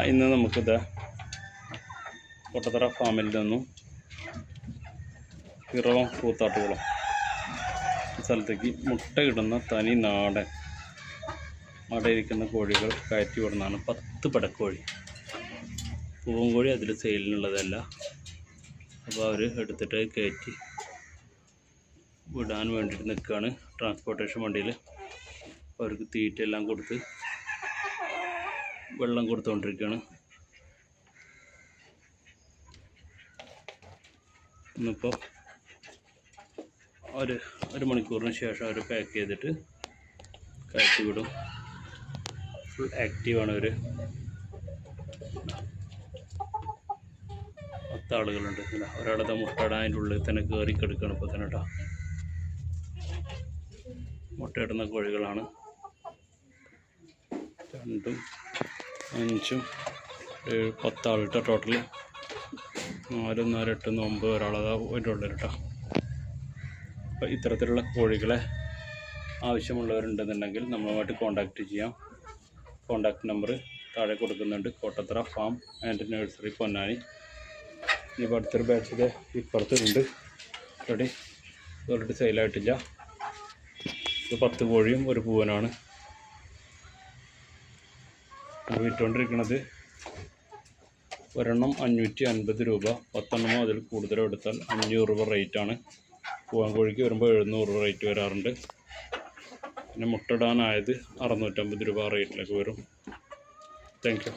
ഇന്ന് നമുക്കിത് കൊട്ടത്തറ ഫാമിൽ നിന്നും പിറവം കൂത്താട്ടുകുളം സ്ഥലത്തേക്ക് മുട്ടയിടുന്ന തനി നാടൻ അവിടെ ഇരിക്കുന്ന കോഴികൾ കയറ്റി വിടുന്നതാണ് 10 പടക്കോഴി. പൂവൻ കോഴി അതിൽ സെയിലിനുള്ളതല്ല. അപ്പോൾ അവർ എടുത്തിട്ട് കയറ്റി വിടാൻ വേണ്ടിയിട്ട് നിൽക്കുകയാണ് ട്രാൻസ്പോർട്ടേഷൻ വണ്ടിയിൽ. അവർക്ക് തീറ്റയെല്ലാം കൊടുത്ത് വെള്ളം കൊടുത്തുകൊണ്ടിരിക്കുകയാണ്. ഇന്നിപ്പോൾ ഒരു മണിക്കൂറിന് ശേഷം അവർ പാക്ക് ചെയ്തിട്ട് കയറ്റി വിടും. ഫുൾ ആക്റ്റീവാണ് അവർ. 10 ആളുകളുണ്ട്. ഒരാളത് മുട്ടയിടാൻ അതിൻ്റെ ഉള്ളിൽ തന്നെ കയറി കിടക്കുകയാണ് ഇപ്പോൾ തന്നെ കേട്ടോ. മുട്ടയിടുന്ന കോഴികളാണ്. 2, 5, 7, 10 ആളിട്ടോ. ടോട്ടൽ 4, 4, 8, 9 ഒരാളതാ അതിൻ്റെ ഉള്ളിൽ കേട്ടോ. അപ്പോൾ ഇത്തരത്തിലുള്ള കോഴികളെ ആവശ്യമുള്ളവരുണ്ടെന്നുണ്ടെങ്കിൽ നമ്മളുമായിട്ട് കോൺടാക്റ്റ് ചെയ്യാം. കോൺടാക്റ്റ് നമ്പർ താഴെ കൊടുക്കുന്നുണ്ട്. Kottathara farm and nursery, Ponnani. ഇനിയിപ്പോൾ അടുത്തൊരു ബാച്ചിൽ ഇപ്പുറത്തുണ്ട് റെഡി. ഓൾറെഡി സെയിലായിട്ടില്ല. ഇത് 10 കോഴിയും ഒരു പൂവനാണ് വിറ്റുകൊണ്ടിരിക്കുന്നത്. ഒരെണ്ണം 550 രൂപ. 10 എണ്ണമോ അതിൽ കൂടുതലോ എടുത്താൽ 500 രൂപ റേറ്റാണ്. പൂവൻ കോഴിക്ക് വരുമ്പോൾ 700 രൂപ റേറ്റ് വരാറുണ്ട്. പിന്നെ മുട്ടയിടാനായത് 650 രൂപ റേറ്റിലേക്ക് വരും. Thank you.